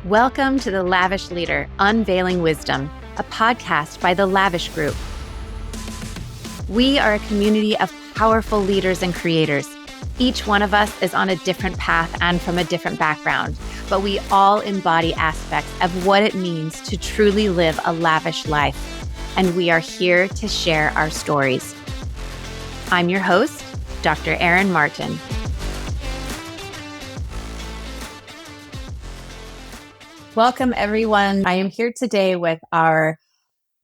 Welcome to the Lavish Leader, Unveiling Wisdom, a podcast by the Lavish Group. We are a community of powerful leaders and creators. Each one of us is on a different path and from a different background, but we all embody aspects of what it means to truly live a lavish life. And we are here to share our stories. I'm your host, Dr. Erin Martin. Welcome, everyone. I am here today with our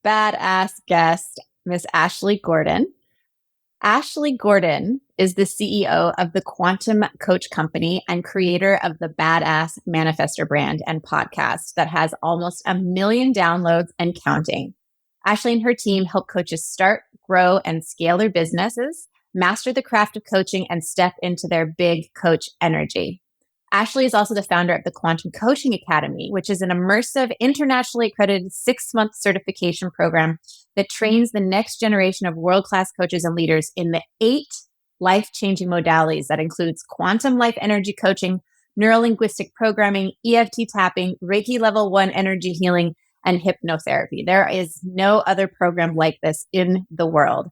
badass guest, Miss Ashley Gordon. Ashley Gordon is the CEO of the Quantum Coach Company and creator of the Badass Manifestor brand and podcast that has almost 1 million downloads and counting. Ashley and her team help coaches start, grow, and scale their businesses, master the craft of coaching, and step into their big coach energy. Ashley is also the founder of the Quantum Coaching Academy, which is an immersive, internationally accredited 6-month certification program that trains the next generation of world-class coaches and leaders in the 8 life-changing modalities that includes quantum life energy coaching, neuro-linguistic programming, EFT tapping, Reiki level 1 energy healing, and hypnotherapy. There is no other program like this in the world.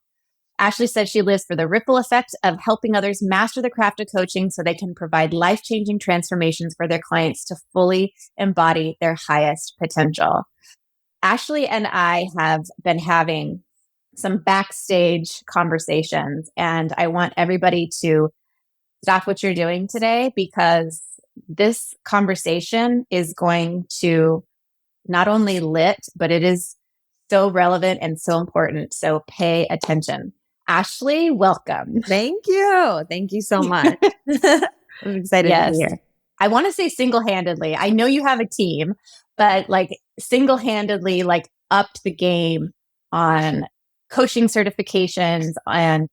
Ashley says she lives for the ripple effect of helping others master the craft of coaching so they can provide life-changing transformations for their clients to fully embody their highest potential. Ashley and I have been having some backstage conversations, and I want everybody to stop what you're doing today because this conversation is going to not only lit, but it is so relevant and so important. So pay attention. Ashley, welcome. Thank you. Thank you so much. I'm excited to be here. I want to say single-handedly. I know you have a team, but single-handedly upped the game on coaching certifications and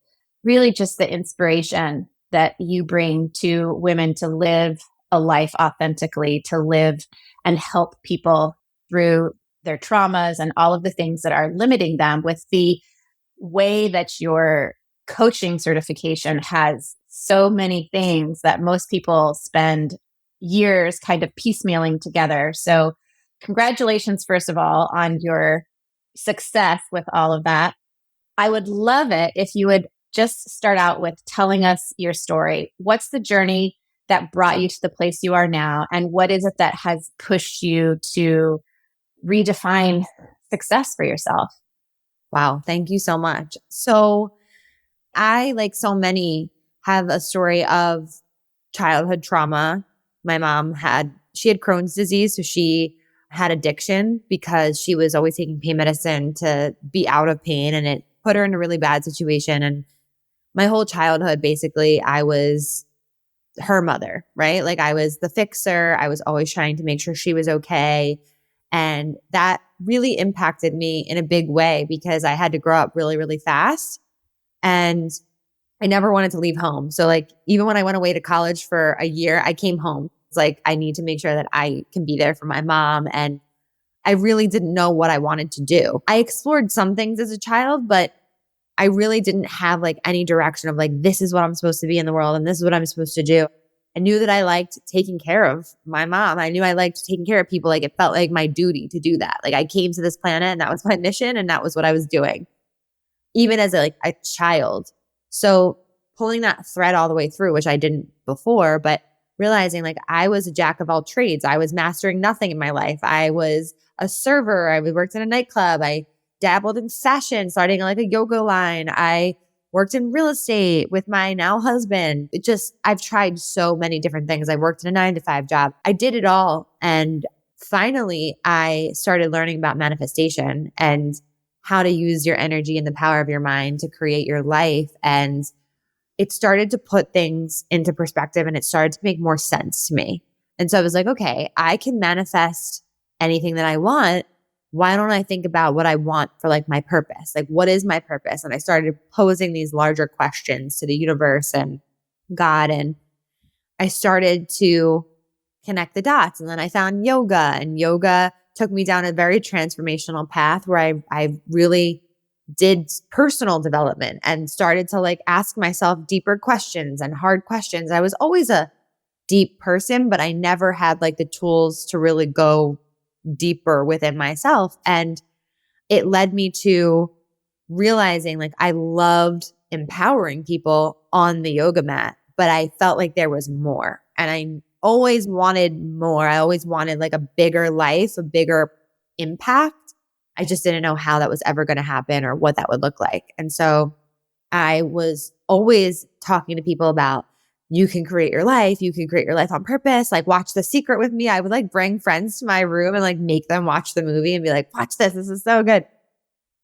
really just the inspiration that you bring to women to live a life authentically, to live and help people through their traumas and all of the things that are limiting them with the way that your coaching certification has so many things that most people spend years kind of piecemealing together. So congratulations, first of all, on your success with all of that. I would love it if you would just start out with telling us your story. What's the journey that brought you to the place you are now? And what is it that has pushed you to redefine success for yourself? Wow. Thank you so much. So I, like so many, have a story of childhood trauma. My mom had Crohn's disease. So she had addiction because she was always taking pain medicine to be out of pain, and it put her in a really bad situation. And my whole childhood, basically, I was her mother, right? Like I was the fixer. I was always trying to make sure she was okay. And that really impacted me in a big way because I had to grow up really, really fast. And I never wanted to leave home. So even when I went away to college for a year, I came home. It's like, I need to make sure that I can be there for my mom. And I really didn't know what I wanted to do. I explored some things as a child, but I really didn't have any direction of this is what I'm supposed to be in the world and this is what I'm supposed to do. I knew that I liked taking care of my mom. I knew I liked taking care of people. It felt like my duty to do that. I came to this planet and that was my mission and that was what I was doing, even as a child. So pulling that thread all the way through, which I didn't before, but realizing I was a jack of all trades. I was mastering nothing in my life. I was a server. I worked in a nightclub. I dabbled in fashion, starting a yoga line. I worked in real estate with my now husband. I've tried so many different things. I worked in a 9-to-5 job. I did it all. And finally, I started learning about manifestation and how to use your energy and the power of your mind to create your life. And it started to put things into perspective and it started to make more sense to me. And so I was like, okay, I can manifest anything that I want. Why don't I think about what I want for my purpose? What is my purpose? And I started posing these larger questions to the universe and God. And I started to connect the dots. And then I found yoga, and yoga took me down a very transformational path where I really did personal development and started to ask myself deeper questions and hard questions. I was always a deep person, but I never had like the tools to really go deeper within myself. And it led me to realizing like I loved empowering people on the yoga mat, but I felt like there was more. And I always wanted more. I always wanted like a bigger life, a bigger impact. I just didn't know how that was ever going to happen or what that would look like. And so I was always talking to people about you can create your life. You can create your life on purpose. Like watch The Secret with me. I would like bring friends to my room and like make them watch the movie and be like, watch this. This is so good.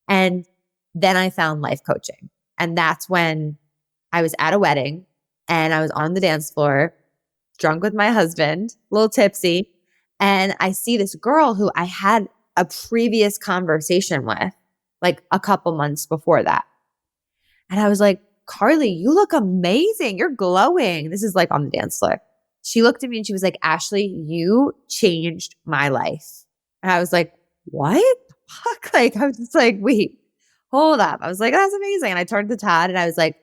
And then I found life coaching. And that's when I was at a wedding and I was on the dance floor, drunk with my husband, a little tipsy. And I see this girl who I had a previous conversation with like a couple months before that. And I was like, Carly, you look amazing. You're glowing. This is like on the dance floor. She looked at me and she was like, Ashley, you changed my life. And I was like, what? Fuck? Like, I was just like, wait, hold up. I was like, that's amazing. And I turned to Todd and I was like,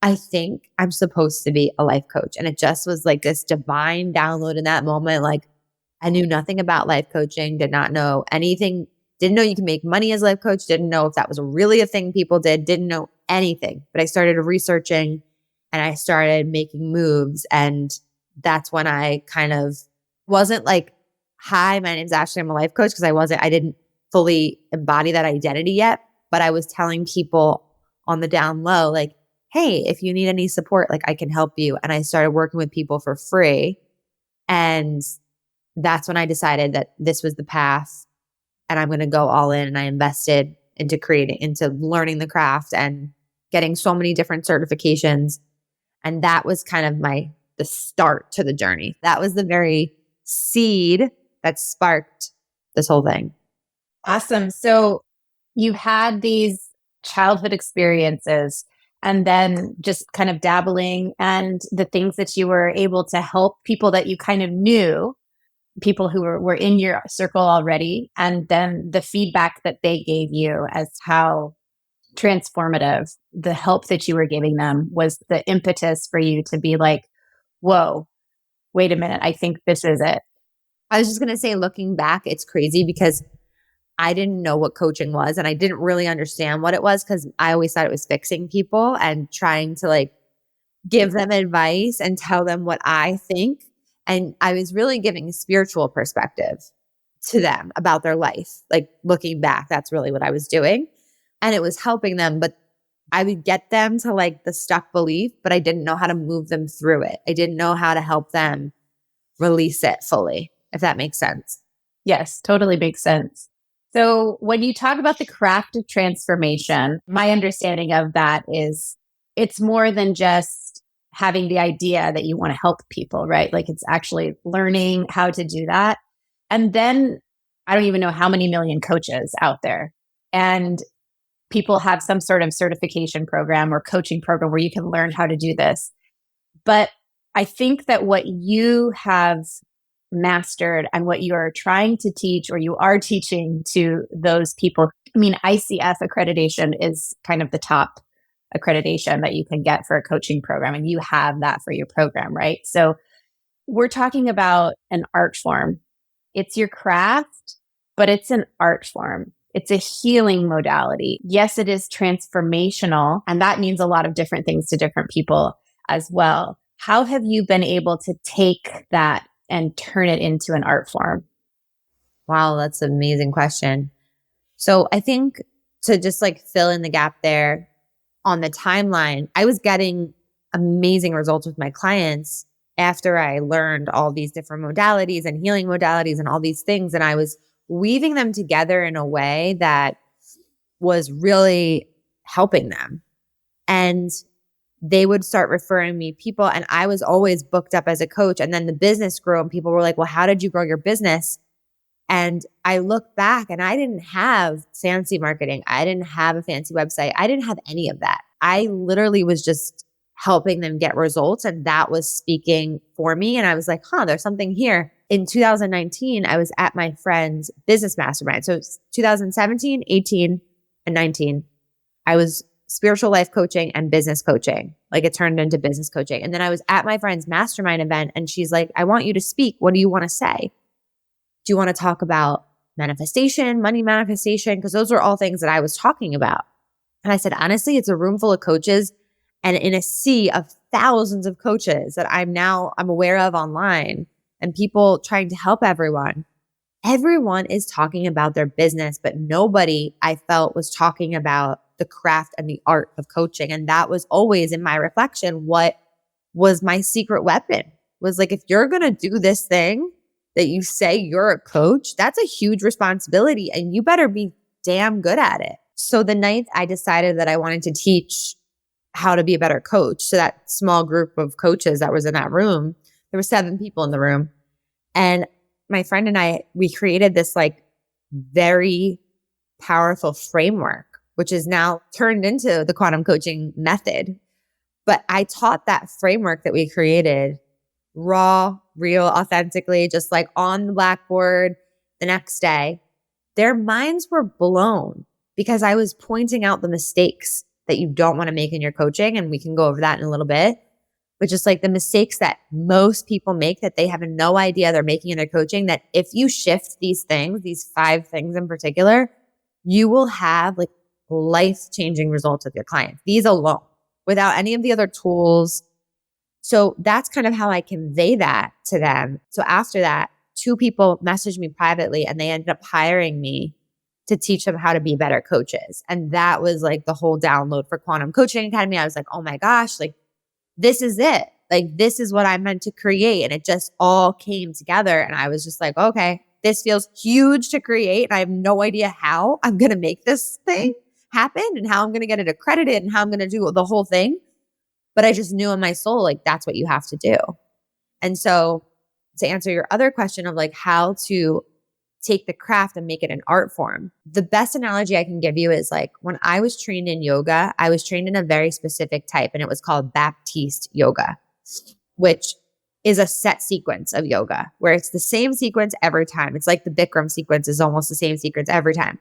I think I'm supposed to be a life coach. And it just was like this divine download in that moment. Like I knew nothing about life coaching, did not know anything, didn't know you can make money as a life coach, didn't know if that was really a thing people did, didn't know anything. But I started researching and I started making moves. And that's when I kind of wasn't like, hi, my name's Ashley, I'm a life coach, because I didn't fully embody that identity yet. But I was telling people on the down low, like, hey, if you need any support, like I can help you. And I started working with people for free. And that's when I decided that this was the path and I'm going to go all in. And I invested into learning the craft and getting so many different certifications. And that was kind of the start to the journey. That was the very seed that sparked this whole thing. Awesome. So you had these childhood experiences and then just kind of dabbling, and the things that you were able to help people that you kind of knew, people who were in your circle already, and then the feedback that they gave you as how transformative the help that you were giving them was the impetus for you to be like, whoa, wait a minute, I think this is it. I was just going to say, looking back, it's crazy because I didn't know what coaching was and I didn't really understand what it was because I always thought it was fixing people and trying to like give them advice and tell them what I think. And I was really giving a spiritual perspective to them about their life. Like looking back, that's really what I was doing. And it was helping them, but I would get them to like the stuck belief, but I didn't know how to move them through it. I didn't know how to help them release it fully, if that makes sense. Yes, totally makes sense. So when you talk about the craft of transformation, my understanding of that is it's more than just having the idea that you want to help people, right? Like it's actually learning how to do that. And then I don't even know how many million coaches out there. And people have some sort of certification program or coaching program where you can learn how to do this. But I think that what you have mastered and what you're trying to teach or you are teaching to those people, I mean, ICF accreditation is kind of the top accreditation that you can get for a coaching program, and you have that for your program, right? So we're talking about an art form. It's your craft, but it's an art form. It's a healing modality. Yes, it is transformational, and that means a lot of different things to different people as well. How have you been able to take that and turn it into an art form? Wow, that's an amazing question. So I think to just like fill in the gap there on the timeline, I was getting amazing results with my clients after I learned all these different modalities and healing modalities and all these things. And I was weaving them together in a way that was really helping them. And they would start referring me people. And I was always booked up as a coach. And then the business grew and people were like, well, how did you grow your business? And I look back and I didn't have fancy marketing. I didn't have a fancy website. I didn't have any of that. I literally was just helping them get results. And that was speaking for me. And I was like, there's something here. In 2019, I was at my friend's business mastermind. So it's 2017, 18, and 19. I was spiritual life coaching and business coaching. Like it turned into business coaching. And then I was at my friend's mastermind event and she's like, I want you to speak. What do you want to say? Do you want to talk about manifestation, money manifestation? Because those are all things that I was talking about. And I said, honestly, it's a room full of coaches and in a sea of thousands of coaches that I'm aware of online and people trying to help everyone. Everyone is talking about their business, but nobody I felt was talking about the craft and the art of coaching. And that was always in my reflection, what was my secret weapon was like, if you're going to do this thing that you say you're a coach, that's a huge responsibility and you better be damn good at it. So the night I decided that I wanted to teach how to be a better coach. So that small group of coaches that was in that room, there were 7 people in the room. And my friend and I, we created this like very powerful framework, which is now turned into the quantum coaching method. But I taught that framework that we created raw, real, authentically, just like on the blackboard the next day. Their minds were blown because I was pointing out the mistakes that you don't want to make in your coaching. And we can go over that in a little bit. But just like the mistakes that most people make that they have no idea they're making in their coaching, that if you shift these things, these 5 things in particular, you will have like life-changing results with your clients. These alone, without any of the other tools. So that's kind of how I convey that to them. So after that, 2 people messaged me privately and they ended up hiring me to teach them how to be better coaches. And that was like the whole download for Quantum Coaching Academy. I was like, oh my gosh, like this is it. Like this is what I meant to create. And it just all came together. And I was just like, okay, this feels huge to create. And I have no idea how I'm going to make this thing happen and how I'm going to get it accredited and how I'm going to do the whole thing. But I just knew in my soul, like, that's what you have to do. And so to answer your other question of like how to take the craft and make it an art form, the best analogy I can give you is like when I was trained in yoga, I was trained in a very specific type and it was called Baptiste yoga, which is a set sequence of yoga where it's the same sequence every time. It's like the Bikram sequence is almost the same sequence every time.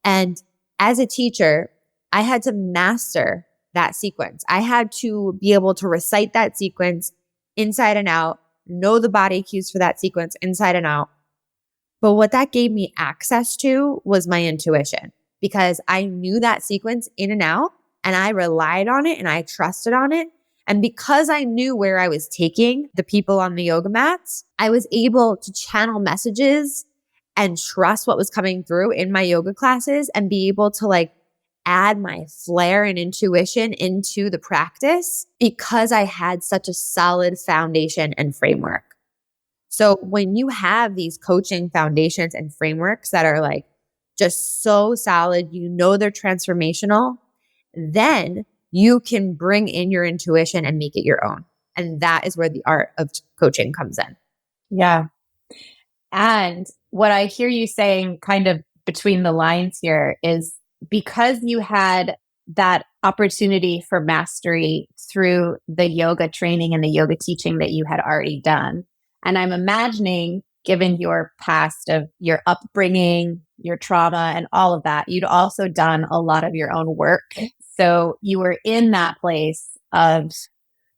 And as a teacher, I had to master that sequence. I had to be able to recite that sequence inside and out, know the body cues for that sequence inside and out. But what that gave me access to was my intuition because I knew that sequence in and out and I relied on it and I trusted on it. And because I knew where I was taking the people on the yoga mats, I was able to channel messages and trust what was coming through in my yoga classes and be able to like add my flair and intuition into the practice because I had such a solid foundation and framework. So when you have these coaching foundations and frameworks that are like just so solid, you know they're transformational, then you can bring in your intuition and make it your own. And that is where the art of coaching comes in. Yeah. And what I hear you saying kind of between the lines here is because you had that opportunity for mastery through the yoga training and the yoga teaching that you had already done. And I'm imagining, given your past of your upbringing, your trauma, and all of that, you'd also done a lot of your own work. So you were in that place of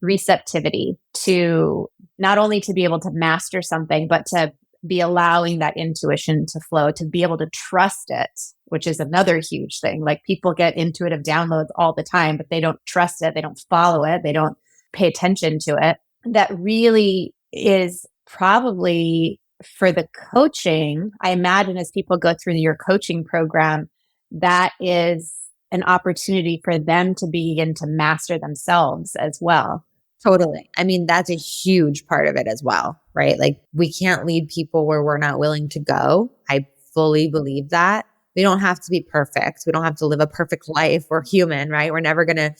receptivity to not only to be able to master something, but to be allowing that intuition to flow, to be able to trust it, which is another huge thing. Like people get intuitive downloads all the time, but they don't trust it. They don't follow it. They don't pay attention to it. That really is probably for the coaching. I imagine as people go through your coaching program, that is an opportunity for them to begin to master themselves as well. Totally. I mean, that's a huge part of it as well, right? Like we can't lead people where we're not willing to go. I fully believe that. We don't have to be perfect. We don't have to live a perfect life. We're human, right? We're never going to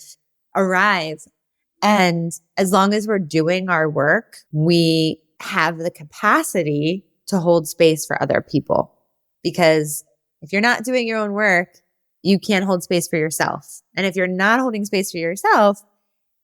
arrive. And as long as we're doing our work, we have the capacity to hold space for other people. Because if you're not doing your own work, you can't hold space for yourself. And if you're not holding space for yourself,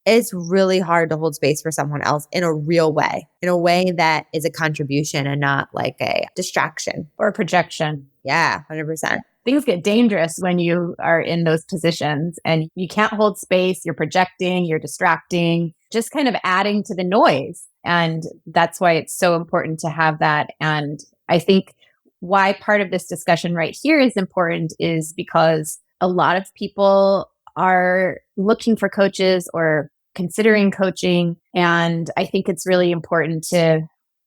it's really hard to hold space for someone else in a real way, in a way that is a contribution and not like a distraction or projection. Yeah, 100%. Things get dangerous when you are in those positions and you can't hold space. You're projecting, you're distracting, just kind of adding to the noise. And that's why it's so important to have that. And I think why part of this discussion right here is important is because a lot of people are looking for coaches or considering coaching. And I think it's really important to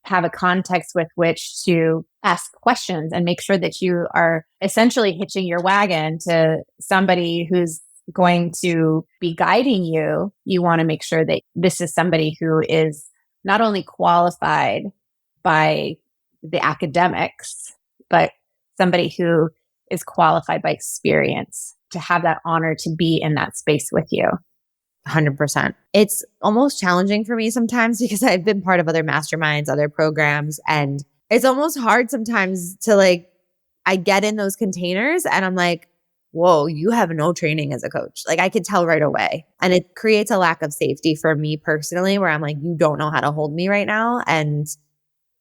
have a context with which to ask questions and make sure that you are essentially hitching your wagon to somebody who's going to be guiding you. You want to make sure that this is somebody who is not only qualified by the academics, but somebody who is qualified by experience to have that honor to be in that space with you. 100%. It's almost challenging for me sometimes because I've been part of other masterminds, other programs, and it's almost hard sometimes to like, I get in those containers and I'm like, whoa, you have no training as a coach. Like I could tell right away. And it creates a lack of safety for me personally, where I'm like, you don't know how to hold me right now. And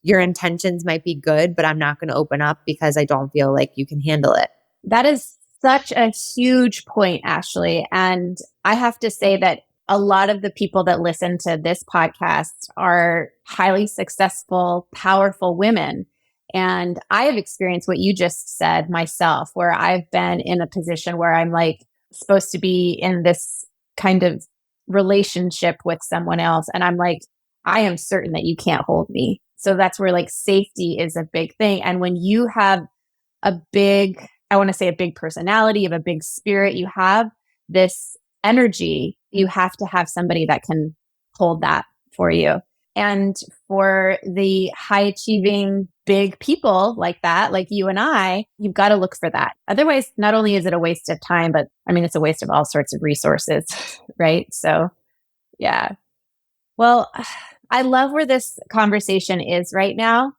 your intentions might be good, but I'm not going to open up because I don't feel like you can handle it. That is such a huge point, Ashley. And I have to say that a lot of the people that listen to this podcast are highly successful, powerful women. And I have experienced what you just said myself, where I've been in a position where I'm like supposed to be in this kind of relationship with someone else. And I'm like, I am certain that you can't hold me. So that's where like safety is a big thing. And when you have a big, I want to say a big personality, of a big spirit, you have this energy, you have to have somebody that can hold that for you. And for the high achieving big people like that, like you and I, you've got to look for that. Otherwise, not only is it a waste of time, but I mean, it's a waste of all sorts of resources, right? So, yeah. Well, I love where this conversation is right now.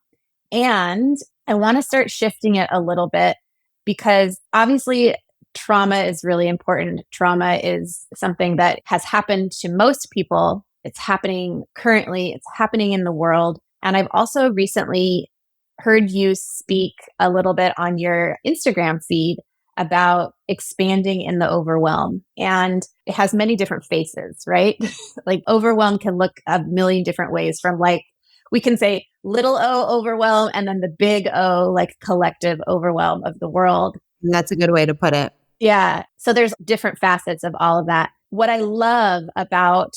And I want to start shifting it a little bit because obviously trauma is really important. Trauma is something that has happened to most people. It's happening currently, it's happening in the world. And I've also recently heard you speak a little bit on your Instagram feed about expanding in the overwhelm. And it has many different faces, right? Like overwhelm can look a million different ways, from like, we can say little o overwhelm and then the big O, like collective overwhelm of the world. And that's a good way to put it. Yeah. So there's different facets of all of that. What I love about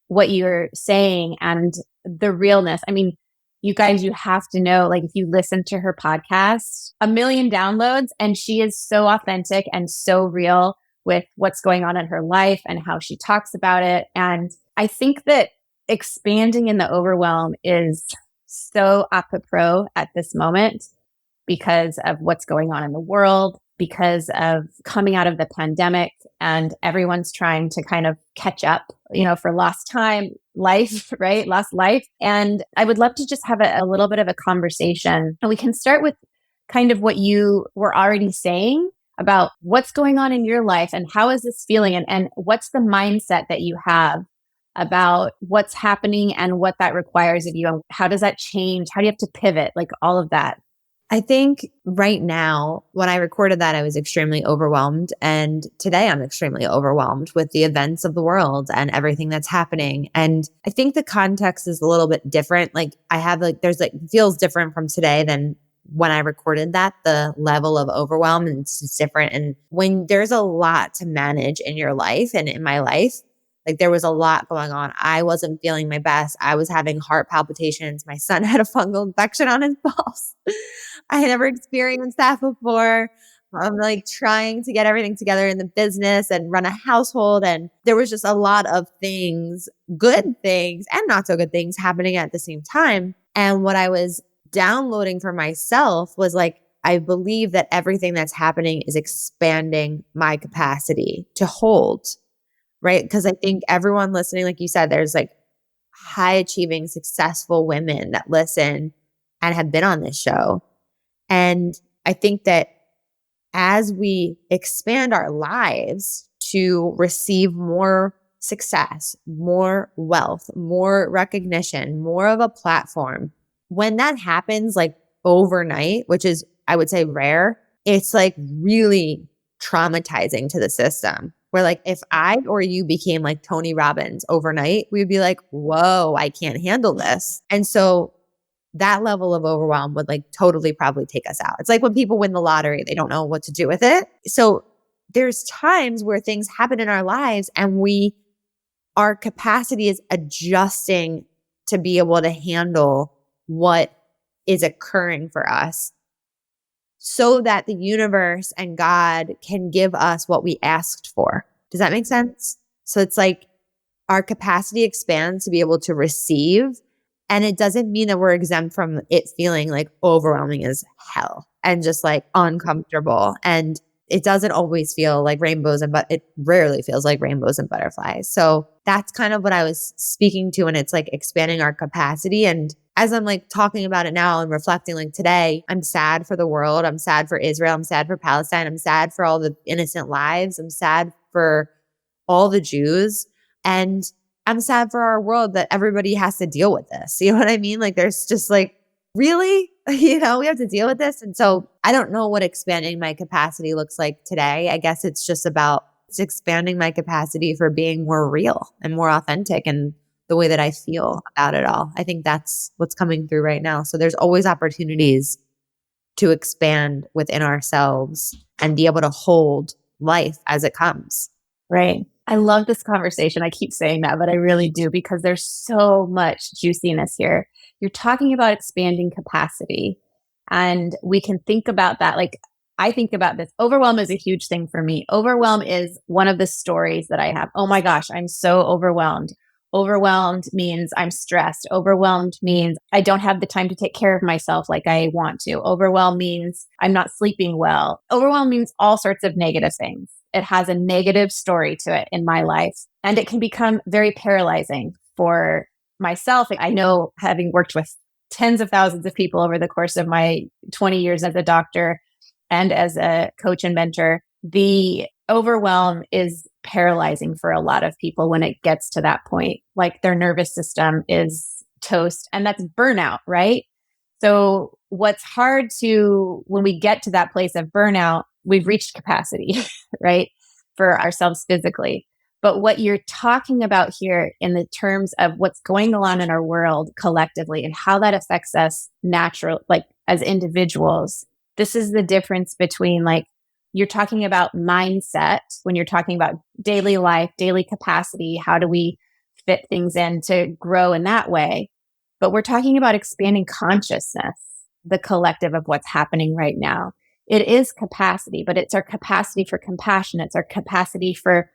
what you're saying and the realness, I mean, you guys, you have to know, like, if you listen to her podcast, 1 million downloads, and she is so authentic and so real with what's going on in her life and how she talks about it. And I think that expanding in the overwhelm is so apropos at this moment because of what's going on in the world, because of coming out of the pandemic and everyone's trying to kind of catch up, for lost time, life, right? Lost life. And I would love to just have a little bit of a conversation. And we can start with kind of what you were already saying about what's going on in your life and how is this feeling, and what's the mindset that you have about what's happening and what that requires of you, and how does that change? How do you have to pivot? Like all of that. I think right now, when I recorded that, I was extremely overwhelmed. And today I'm extremely overwhelmed with the events of the world and everything that's happening. And I think the context is a little bit different. Like I have feels different from today than when I recorded that. The level of overwhelm, and it's just different. And when there's a lot to manage in your life and in my life, like there was a lot going on. I wasn't feeling my best. I was having heart palpitations. My son had a fungal infection on his balls. I had never experienced that before. I'm like trying to get everything together in the business and run a household. And there was just a lot of things, good things and not so good things happening at the same time. And what I was downloading for myself was like, I believe that everything that's happening is expanding my capacity to hold. Right? Because I think everyone listening, like you said, there's like high achieving, successful women that listen and have been on this show. And I think that as we expand our lives to receive more success, more wealth, more recognition, more of a platform, when that happens like overnight, which is I would say rare, it's like really traumatizing to the system. Where like if I or you became like Tony Robbins overnight, we'd be like, whoa, I can't handle this. And so that level of overwhelm would like totally probably take us out. It's like when people win the lottery, they don't know what to do with it. So there's times where things happen in our lives and our capacity is adjusting to be able to handle what is occurring for us so that the universe and God can give us what we asked for. Does that make sense? So it's like our capacity expands to be able to receive. And it doesn't mean that we're exempt from it feeling like overwhelming as hell and just like uncomfortable. And it doesn't always feel like rainbows but it rarely feels like rainbows and butterflies. So that's kind of what I was speaking to. And it's like expanding our capacity. And as I'm like talking about it now and reflecting, like today, I'm sad for the world. I'm sad for Israel. I'm sad for Palestine. I'm sad for all the innocent lives. I'm sad for all the Jews. And I'm sad for our world that everybody has to deal with this. You know what I mean? Like there's just like, really? We have to deal with this. And so I don't know what expanding my capacity looks like today. I guess it's just about expanding my capacity for being more real and more authentic and the way that I feel about it all. I think that's what's coming through right now. So there's always opportunities to expand within ourselves and be able to hold life as it comes. Right. I love this conversation. I keep saying that, but I really do because there's so much juiciness here. You're talking about expanding capacity, and we can think about that. Like I think about this. Overwhelm is a huge thing for me. Overwhelm is one of the stories that I have. Oh my gosh, I'm so overwhelmed. Overwhelmed means I'm stressed. Overwhelmed means I don't have the time to take care of myself like I want to. Overwhelm means I'm not sleeping well. Overwhelm means all sorts of negative things. It has a negative story to it in my life, and it can become very paralyzing for myself. I know, having worked with tens of thousands of people over the course of my 20 years as a doctor and as a coach and mentor, the overwhelm is paralyzing for a lot of people when it gets to that point. Like their nervous system is toast, and that's burnout, right? So what's hard when we get to that place of burnout, we've reached capacity, right? For ourselves physically. But what you're talking about here in the terms of what's going on in our world collectively and how that affects us like as individuals, this is the difference between like, you're talking about mindset when you're talking about daily life, daily capacity. How do we fit things in to grow in that way? But we're talking about expanding consciousness, the collective of what's happening right now. It is capacity, but it's our capacity for compassion. It's our capacity for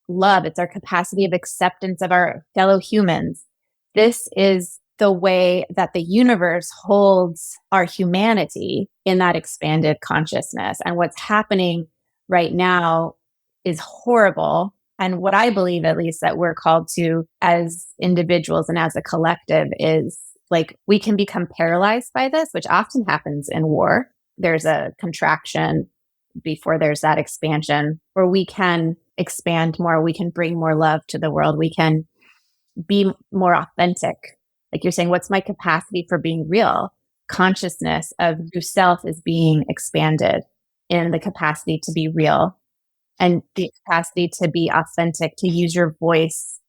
love. It's our capacity of acceptance of our fellow humans. This is the way that the universe holds our humanity in that expanded consciousness. And what's happening right now is horrible. And what I believe, at least, that we're called to as individuals and as a collective is like we can become paralyzed by this, which often happens in war. There's a contraction before there's that expansion, where we can expand more, we can bring more love to the world, we can be more authentic. Like you're saying, what's my capacity for being real? Consciousness of yourself is being expanded in the capacity to be real and the capacity to be authentic, to use your voice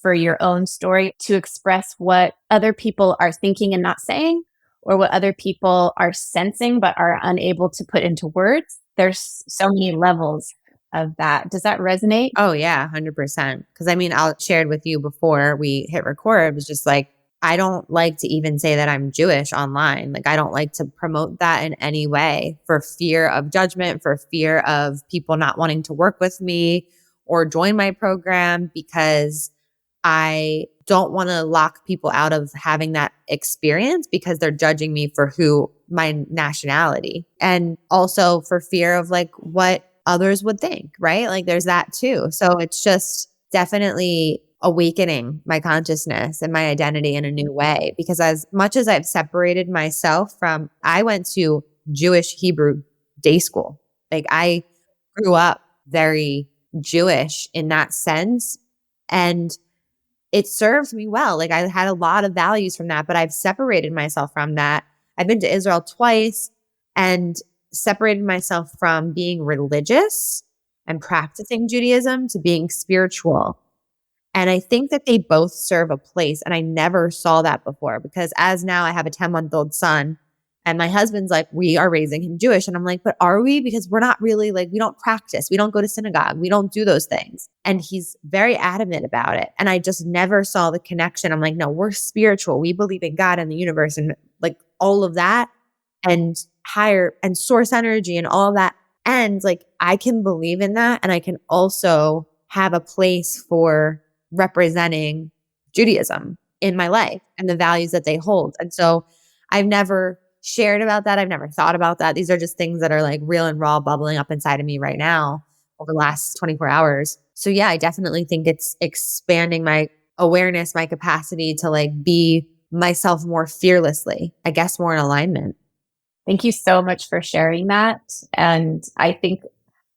for your own story, to express what other people are thinking and not saying, or what other people are sensing but are unable to put into words. There's so many levels of that. Does that resonate? Oh yeah, 100%. Because I mean, I shared with you before we hit record, it was just like, I don't like to even say that I'm Jewish online. Like I don't like to promote that in any way for fear of judgment, for fear of people not wanting to work with me or join my program, because I don't want to lock people out of having that experience because they're judging me for my nationality, and also for fear of like what others would think, right? Like there's that too. So it's just definitely awakening my consciousness and my identity in a new way, because as much as I've separated myself I went to Jewish Hebrew day school. Like I grew up very Jewish in that sense, and it served me well. Like I had a lot of values from that, but I've separated myself from that. I've been to Israel twice, and separated myself from being religious and practicing Judaism to being spiritual. And I think that they both serve a place. And I never saw that before because as now I have a 10-month-old son and my husband's like, we are raising him Jewish. And I'm like, but are we? Because we're not really like, we don't practice. We don't go to synagogue. We don't do those things. And he's very adamant about it. And I just never saw the connection. I'm like, no, we're spiritual. We believe in God and the universe and like all of that and higher and source energy and all that. And like, I can believe in that. And I can also have a place for representing Judaism in my life and the values that they hold. And so I've never shared about that. I've never thought about that. These are just things that are like real and raw bubbling up inside of me right now over the last 24 hours. So yeah, I definitely think it's expanding my awareness, my capacity to like be myself more fearlessly, I guess more in alignment. Thank you so much for sharing that. And I think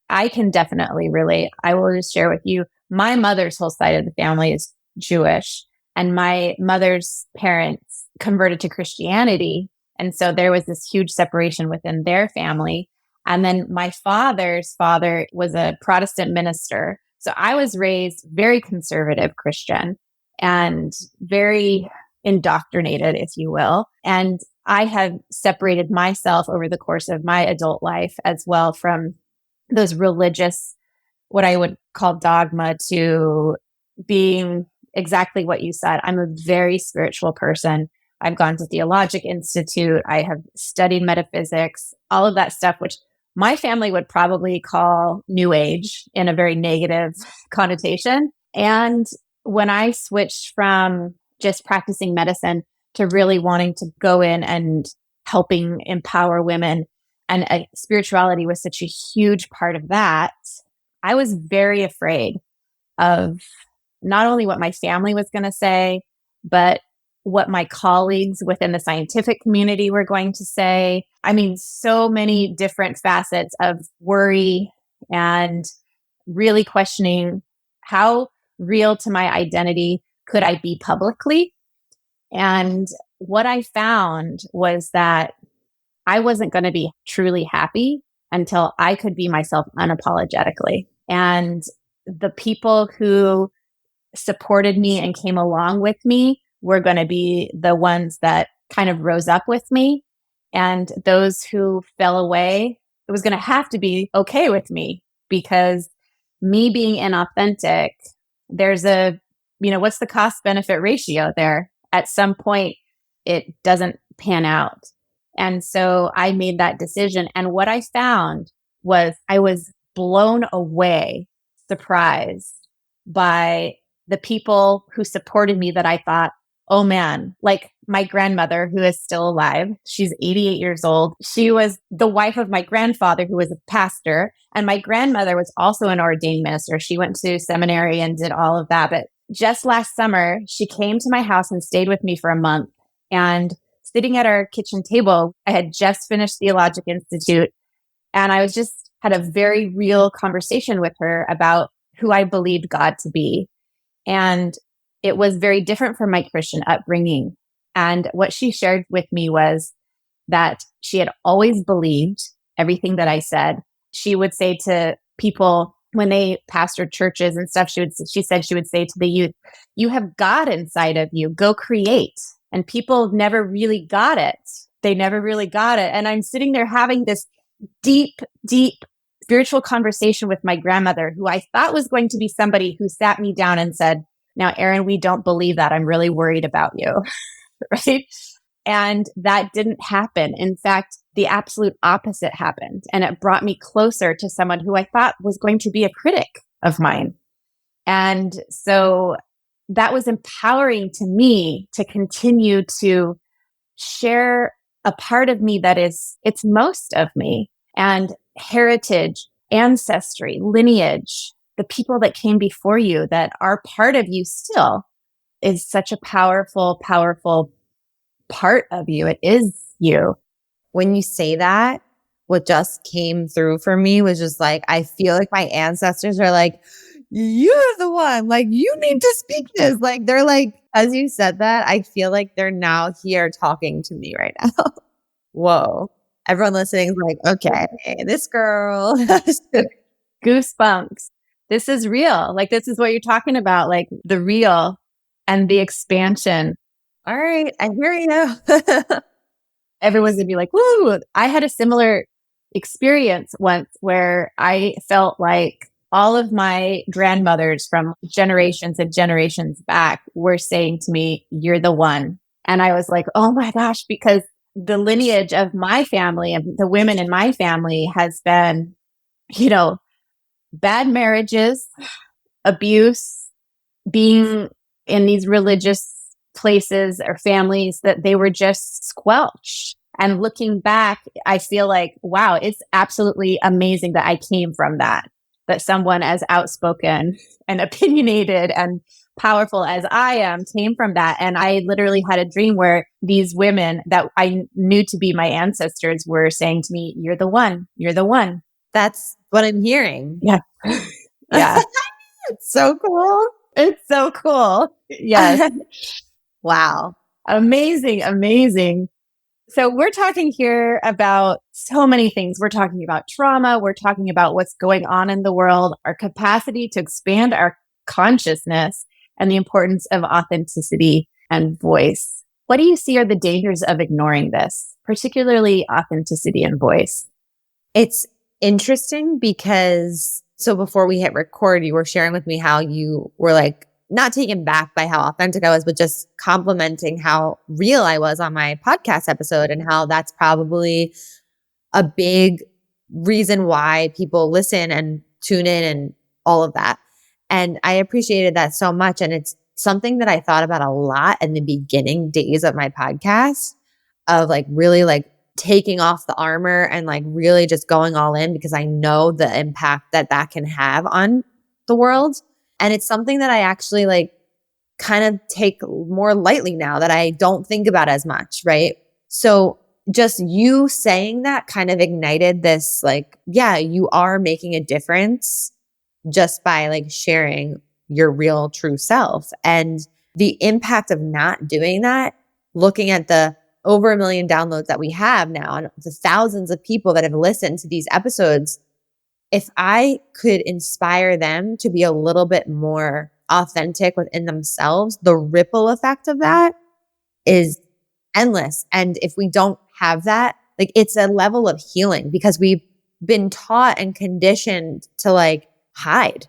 I can definitely relate. I will just share with you, my mother's whole side of the family is Jewish, and my mother's parents converted to Christianity. And so there was this huge separation within their family. And then my father's father was a Protestant minister. So I was raised very conservative Christian and very indoctrinated, if you will. And I have separated myself over the course of my adult life as well from those religious, what I would call dogma, to being exactly what you said. I'm a very spiritual person. I've gone to Theologic Institute. I have studied metaphysics, all of that stuff, which my family would probably call New Age in a very negative connotation. And when I switched from just practicing medicine to really wanting to go in and helping empower women, and spirituality was such a huge part of that, I was very afraid of not only what my family was going to say, but what my colleagues within the scientific community were going to say. I mean, so many different facets of worry and really questioning how real to my identity could I be publicly. And what I found was that I wasn't going to be truly happy until I could be myself unapologetically. And the people who supported me and came along with me were going to be the ones that kind of rose up with me. And those who fell away, it was going to have to be okay with me, because me being inauthentic, there's a, what's the cost benefit ratio there? At some point, it doesn't pan out. And so I made that decision. And what I found was I was blown away, surprised by the people who supported me that I thought, oh man, like my grandmother, who is still alive. She's 88 years old. She was the wife of my grandfather, who was a pastor. And my grandmother was also an ordained minister. She went to seminary and did all of that. But just last summer, she came to my house and stayed with me for a month. And sitting at our kitchen table, I had just finished Theologic Institute. And I was just had a very real conversation with her about who I believed God to be. And it was very different from my Christian upbringing. And what she shared with me was that she had always believed everything that I said. She would say to people when they pastored churches and stuff, she said she would say to the youth, you have God inside of you, go create. And people never really got it. They never really got it. And I'm sitting there having this deep, deep spiritual conversation with my grandmother, who I thought was going to be somebody who sat me down and said, now, Erin, we don't believe that. I'm really worried about you. Right. And that didn't happen. In fact, the absolute opposite happened. And it brought me closer to someone who I thought was going to be a critic of mine. And so that was empowering to me to continue to share a part of me that is, it's most of me, and heritage, ancestry, lineage, the people that came before you that are part of you still is such a powerful, powerful part of you. It is you. When you say that, what just came through for me was just like, I feel like my ancestors are like, you're the one, like, you need to speak this. Like, they're like, as you said that, I feel like they're now here talking to me right now. Whoa. Everyone listening is like, okay, this girl. Goosebumps. This is real. Like, this is what you're talking about, like the real and the expansion. All right, I hear you. Everyone's gonna be like, woo. I had a similar experience once where I felt like all of my grandmothers from generations and generations back were saying to me, you're the one. And I was like, oh my gosh, because the lineage of my family and the women in my family has been, you know, bad marriages, abuse, being in these religious places or families that they were just squelched. And looking back, I feel like, wow, it's absolutely amazing that I came from that someone as outspoken and opinionated and powerful as I am came from that. And I literally had a dream where these women that I knew to be my ancestors were saying to me, you're the one, you're the one. That's what I'm hearing. Yeah. Yeah. It's so cool. It's so cool. Yes. Wow. Amazing. Amazing. So we're talking here about so many things. We're talking about trauma. We're talking about what's going on in the world, our capacity to expand our consciousness, and the importance of authenticity and voice. What do you see are the dangers of ignoring this, particularly authenticity and voice? It's interesting because so before we hit record, you were sharing with me how you were like not taken back by how authentic I was, but just complimenting how real I was on my podcast episode and how that's probably a big reason why people listen and tune in and all of that. And I appreciated that so much. And it's something that I thought about a lot in the beginning days of my podcast of like really like taking off the armor and like really just going all in because I know the impact that that can have on the world. And it's something that I actually like kind of take more lightly now that I don't think about as much, right? So just you saying that kind of ignited this like, yeah, you are making a difference just by like sharing your real true self. And the impact of not doing that, looking at the over 1 million downloads that we have now and the thousands of people that have listened to these episodes, if I could inspire them to be a little bit more authentic within themselves, the ripple effect of that is endless. And if we don't have that, like it's a level of healing because we've been taught and conditioned to like hide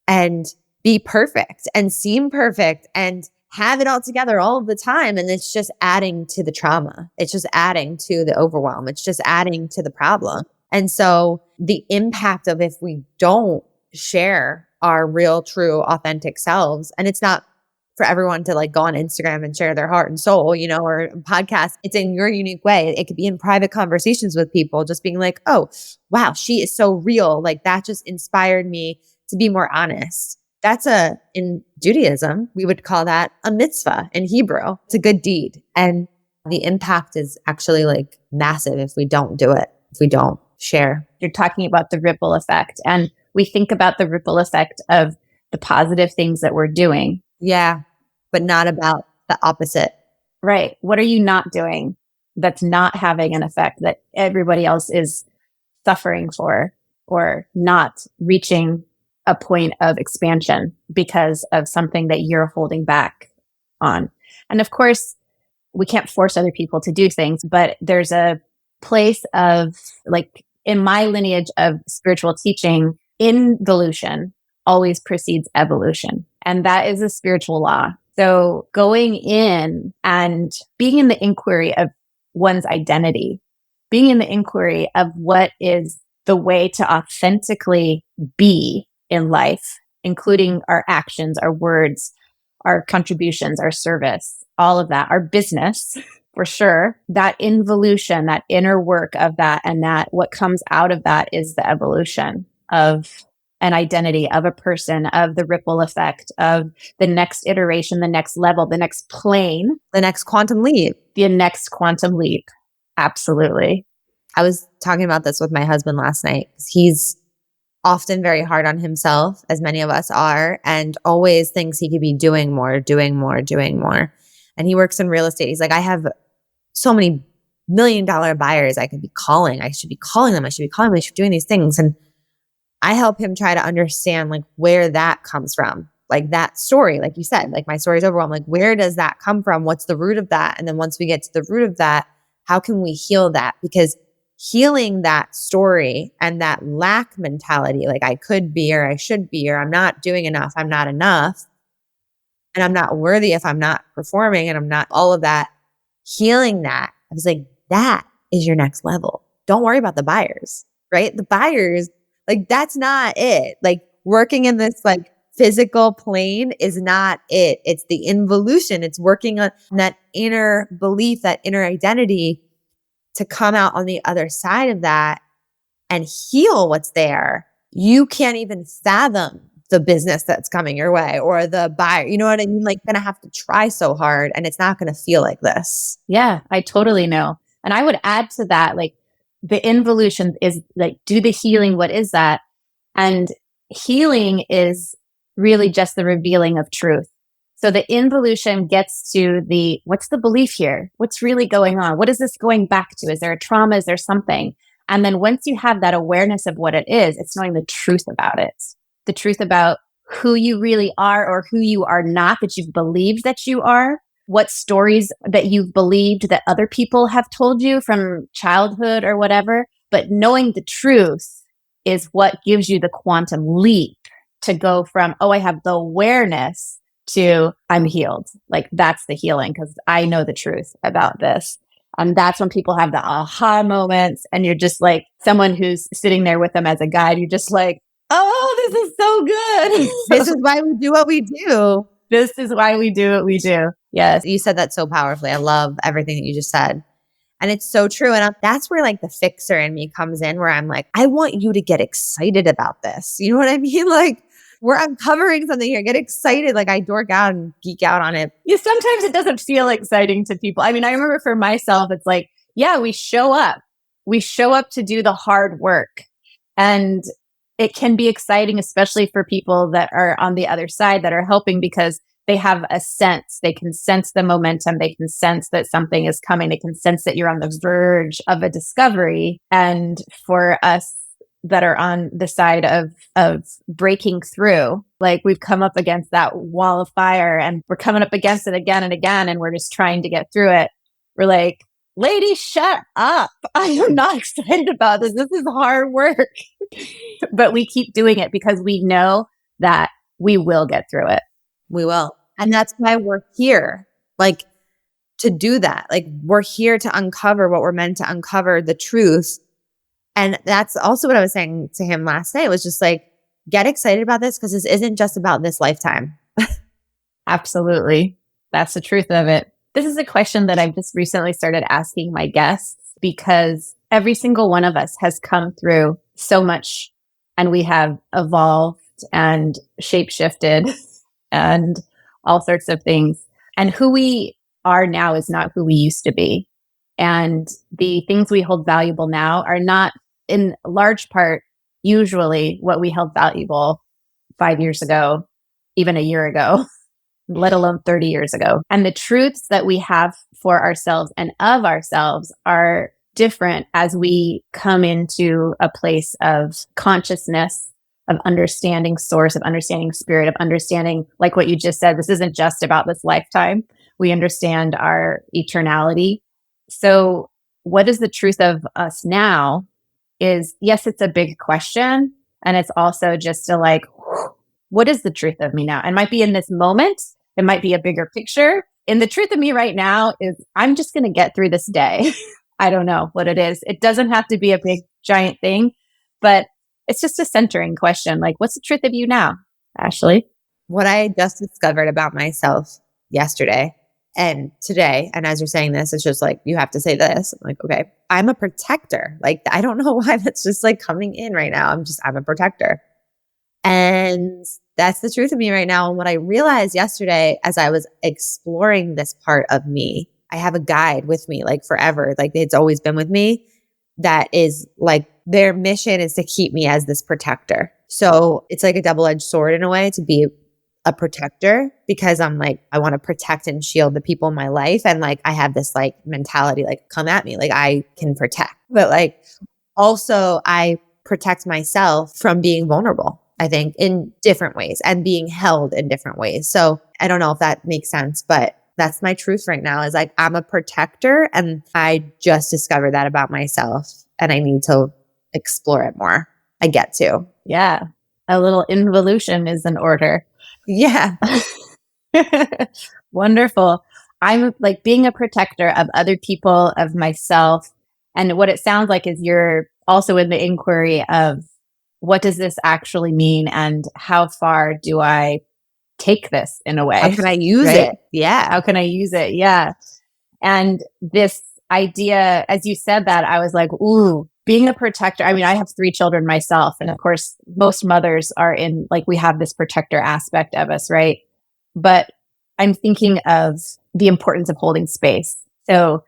and be perfect and seem perfect and have it all together all of the time. And it's just adding to the trauma. It's just adding to the overwhelm. It's just adding to the problem. And so the impact of if we don't share our real, true, authentic selves, and it's not for everyone to like go on Instagram and share their heart and soul, you know, or podcast. It's in your unique way. It could be in private conversations with people, just being like, oh, wow, she is so real. Like that just inspired me to be more honest. That's in Judaism, we would call that a mitzvah in Hebrew. It's a good deed. And the impact is actually like massive if we don't do it, if we don't share. You're talking about the ripple effect. And we think about the ripple effect of the positive things that we're doing. Yeah, but not about the opposite. Right. What are you not doing that's not having an effect that everybody else is suffering for or not reaching a point of expansion because of something that you're holding back on? And of course, we can't force other people to do things, but there's a place of like in my lineage of spiritual teaching, involution always precedes evolution. And that is a spiritual law. So going in and being in the inquiry of one's identity, being in the inquiry of what is the way to authentically be in life, including our actions, our words, our contributions, our service, all of that, our business, for sure. That involution, that inner work of that, and that what comes out of that is the evolution of an identity, of a person, of the ripple effect, of the next iteration, the next level, the next plane, the next quantum leap. The next quantum leap. Absolutely. I was talking about this with my husband last night because he's often very hard on himself, as many of us are, and always thinks he could be doing more, doing more, doing more. And he works in real estate. He's like, I have so many million-dollar buyers I could be calling. I should be calling them. I should be calling them. I should be doing these things. And I help him try to understand like where that comes from. Like that story, like you said, like my story's overwhelmed. Like, where does that come from? What's the root of that? And then once we get to the root of that, how can we heal that? Because healing that story and that lack mentality, like I could be, or I should be, or I'm not doing enough, I'm not enough, and I'm not worthy if I'm not performing, and I'm not all of that, healing that. I was like, that is your next level. Don't worry about the buyers, right? The buyers, like that's not it. Like working in this like physical plane is not it. It's the involution. It's working on that inner belief, that inner identity to come out on the other side of that and heal what's there. You can't even fathom the business that's coming your way or the buyer. You know what I mean? Like, you're going to have to try so hard and it's not going to feel like this. Yeah, I totally know. And I would add to that, like the involution is like, do the healing. What is that? And healing is really just the revealing of truth. So the involution gets to the, what's the belief here? What's really going on? What is this going back to? Is there a trauma? Is there something? And then once you have that awareness of what it is, it's knowing the truth about it, the truth about who you really are or who you are not, that you've believed that you are, what stories that you've believed that other people have told you from childhood or whatever. But knowing the truth is what gives you the quantum leap to go from, oh, I have the awareness to I'm healed. Like that's the healing because I know the truth about this. And that's when people have the aha moments and you're just like someone who's sitting there with them as a guide. You're just like, oh, this is so good. This is why we do what we do. This is why we do what we do. Yes. You said that so powerfully. I love everything that you just said. And it's so true. And that's where like the fixer in me comes in, where I'm like, I want you to get excited about this. You know what I mean? Like we're uncovering something here. Get excited. Like I dork out and geek out on it. Yeah, sometimes it doesn't feel exciting to people. I mean, I remember for myself, it's like, yeah, we show up. We show up to do the hard work. And it can be exciting, especially for people that are on the other side that are helping because they have a sense. They can sense the momentum. They can sense that something is coming. They can sense that you're on the verge of a discovery. And for us that are on the side of breaking through, like we've come up against that wall of fire and we're coming up against it again and again, and we're just trying to get through it. We're like, lady, shut up. I am not excited about this. This is hard work. But we keep doing it because we know that we will get through it. We will. And that's why we're here, like to do that. Like we're here to uncover what we're meant to uncover, the truth. And that's also what I was saying to him last night. It was just like, get excited about this because this isn't just about this lifetime. Absolutely. That's the truth of it. This is a question that I've just recently started asking my guests because every single one of us has come through so much and we have evolved and shapeshifted and all sorts of things. And who we are now is not who we used to be. And the things we hold valuable now are not, in large part, usually what we held valuable 5 years ago, even a year ago, let alone 30 years ago. And the truths that we have for ourselves and of ourselves are different as we come into a place of consciousness, of understanding source, of understanding spirit, of understanding, like what you just said, this isn't just about this lifetime. We understand our eternality. So what is the truth of us now is, yes, it's a big question. And it's also just a like, what is the truth of me now? It might be in this moment. It might be a bigger picture. And the truth of me right now is I'm just going to get through this day. I don't know what it is. It doesn't have to be a big, giant thing, but it's just a centering question. Like, what's the truth of you now, Ashley? What I just discovered about myself yesterday and today, and as you're saying this, it's just like, you have to say this. I'm like, okay, I'm a protector. Like, I don't know why that's just like coming in right now. I'm a protector. And that's the truth of me right now. And what I realized yesterday as I was exploring this part of me, I have a guide with me like forever. Like it's always been with me. That is like their mission is to keep me as this protector. So it's like a double-edged sword in a way to be a protector because I'm like, I want to protect and shield the people in my life. And like, I have this like mentality, like, come at me, like I can protect. But like, also, I protect myself from being vulnerable, I think, in different ways and being held in different ways. So I don't know if that makes sense, but that's my truth right now is like, I'm a protector and I just discovered that about myself and I need to explore it more. I get to. Yeah. A little involution is in order. Yeah. Wonderful. I'm like being a protector of other people, of myself. And what it sounds like is you're also in the inquiry of what does this actually mean and how far do I take this in a How way, can I use right? it? Yeah. How can I use it? Yeah. And this idea, as you said that, I was like, ooh, being a protector. I mean, I have 3 children myself. And of course, most mothers are in, like, we have this protector aspect of us, right? But I'm thinking of the importance of holding space. So,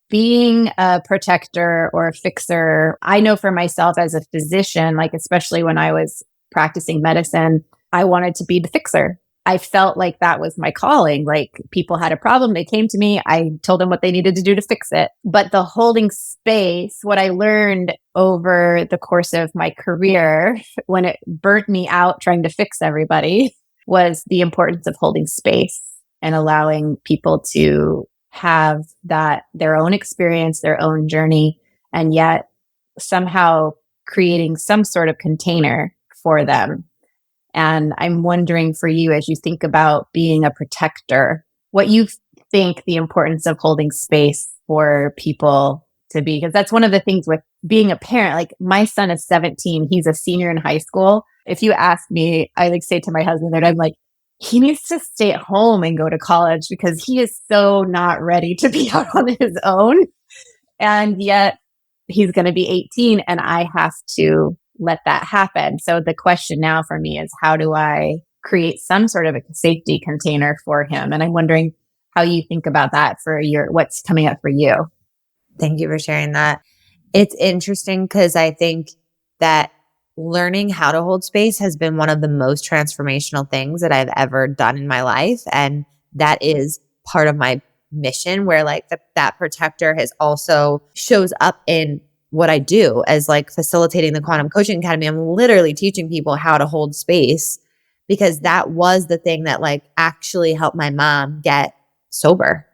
being a protector or a fixer, I know for myself as a physician, like, especially when I was practicing medicine, I wanted to be the fixer. I felt like that was my calling. Like people had a problem, they came to me, I told them what they needed to do to fix it. But the holding space, what I learned over the course of my career, when it burnt me out trying to fix everybody, was the importance of holding space and allowing people to have that their own experience, their own journey, and yet somehow creating some sort of container for them. And I'm wondering for you, as you think about being a protector, what you think the importance of holding space for people to be, because that's one of the things with being a parent. Like my son is 17, he's a senior in high school. If you ask me, I like say to my husband that I'm like, he needs to stay at home and go to college because he is so not ready to be out on his own. And yet he's going to be 18 and I have to let that happen. So the question now for me is how do I create some sort of a safety container for him? And I'm wondering how you think about that for your what's coming up for you. Thank you for sharing that. It's interesting because I think that learning how to hold space has been one of the most transformational things that I've ever done in my life. And that is part of my mission where like that protector has also shows up in what I do as like facilitating the Quantum Coaching Academy. I'm literally teaching people how to hold space because that was the thing that like actually helped my mom get sober.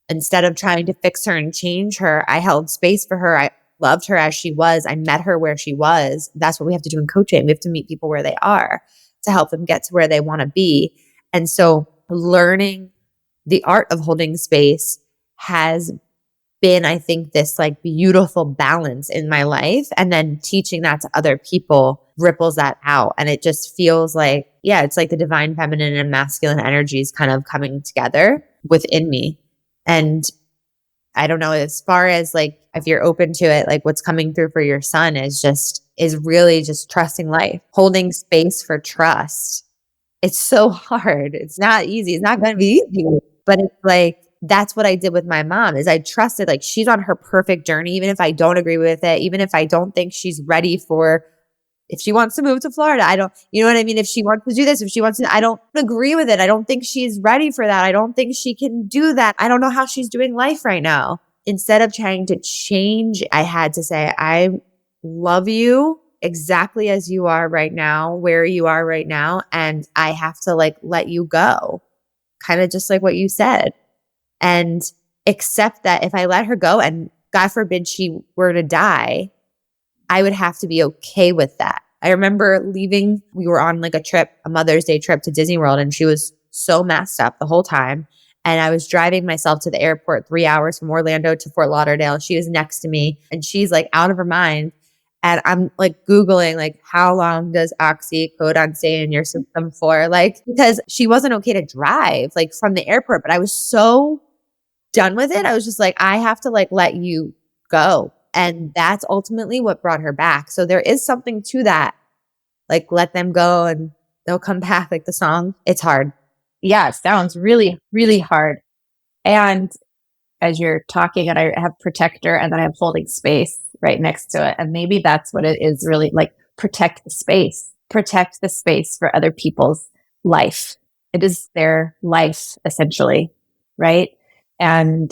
Instead of trying to fix her and change her, I held space for her. I loved her as she was. I met her where she was. That's what we have to do in coaching. We have to meet people where they are to help them get to where they want to be. And so learning the art of holding space has been, I think, this like beautiful balance in my life. And then teaching that to other people ripples that out. And it just feels like, yeah, it's like the divine feminine and masculine energies kind of coming together within me. And I don't know, as far as like, if you're open to it, like what's coming through for your son is really just trusting life, holding space for trust. It's so hard. It's not easy. It's not going to be easy, but it's like, that's what I did with my mom is I trusted like she's on her perfect journey. Even if I don't agree with it, even if I don't think she's ready for, if she wants to move to Florida, I don't, you know what I mean? If she wants to do this, if she wants to, I don't agree with it. I don't think she's ready for that. I don't think she can do that. I don't know how she's doing life right now. Instead of trying to change, I had to say, I love you exactly as you are right now, where you are right now. And I have to like let you go, kind of just like what you said. And accept that if I let her go and God forbid she were to die, I would have to be okay with that. I remember leaving, we were on like a trip, a Mother's Day trip to Disney World, and she was so messed up the whole time. And I was driving myself to the airport 3 hours from Orlando to Fort Lauderdale. She was next to me and she's like out of her mind. And I'm like Googling, like, how long does oxycodone stay in your system for? Like, because she wasn't okay to drive like from the airport, but I was so done with it. I was just like, I have to like let you go. And that's ultimately what brought her back. So there is something to that. Like let them go and they'll come back, like the song. It's hard. Yeah, it sounds really, really hard. And as you're talking, and I have protector and then I have holding space right next to it. And maybe that's what it is really like protect the space for other people's life. It is their life, essentially, right? And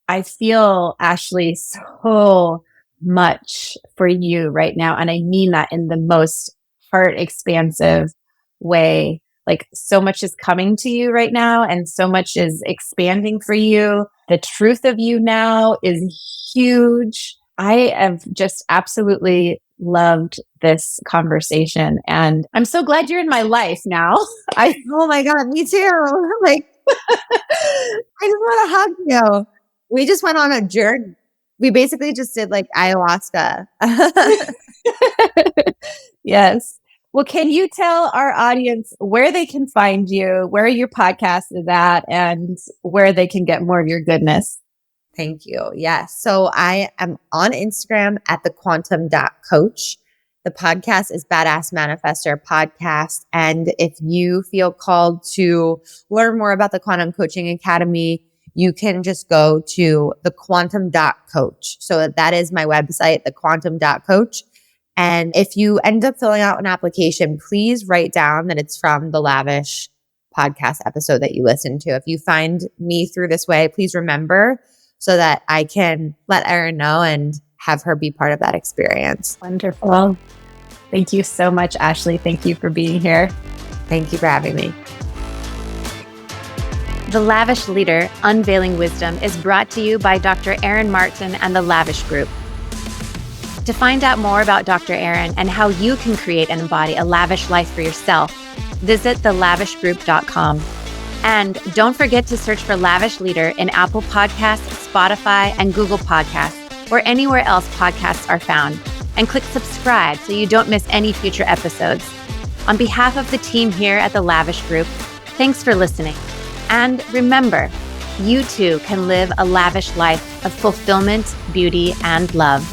I feel, Ashley, so much for you right now. And I mean that in the most heart expansive way. Like, so much is coming to you right now, and so much is expanding for you. The truth of you now is huge. I have just absolutely loved this conversation. And I'm so glad you're in my life now. Oh my God, me too. Like, I just want to hug you. We just went on a journey. We basically just did like ayahuasca. Yes. Well, can you tell our audience where they can find you, where your podcast is at, and where they can get more of your goodness? Thank you. Yes. So I am on Instagram at thequantum.coach. The podcast is Badass Manifestor Podcast. And if you feel called to learn more about the Quantum Coaching Academy, you can just go to thequantum.coach. So that is my website, thequantum.coach. And if you end up filling out an application, please write down that it's from the Lavish podcast episode that you listened to. If you find me through this way, please remember so that I can let Erin know and have her be part of that experience. Wonderful. Thank you so much, Ashley. Thank you for being here. Thank you for having me. The Lavish Leader, Unveiling Wisdom is brought to you by Dr. Erin Martin and the Lavish Group. To find out more about Dr. Erin and how you can create and embody a lavish life for yourself, visit thelavishgroup.com. And don't forget to search for Lavish Leader in Apple Podcasts, Spotify, and Google Podcasts, or anywhere else podcasts are found. And click subscribe so you don't miss any future episodes. On behalf of the team here at the Lavish Group, thanks for listening. And remember, you too can live a lavish life of fulfillment, beauty, and love.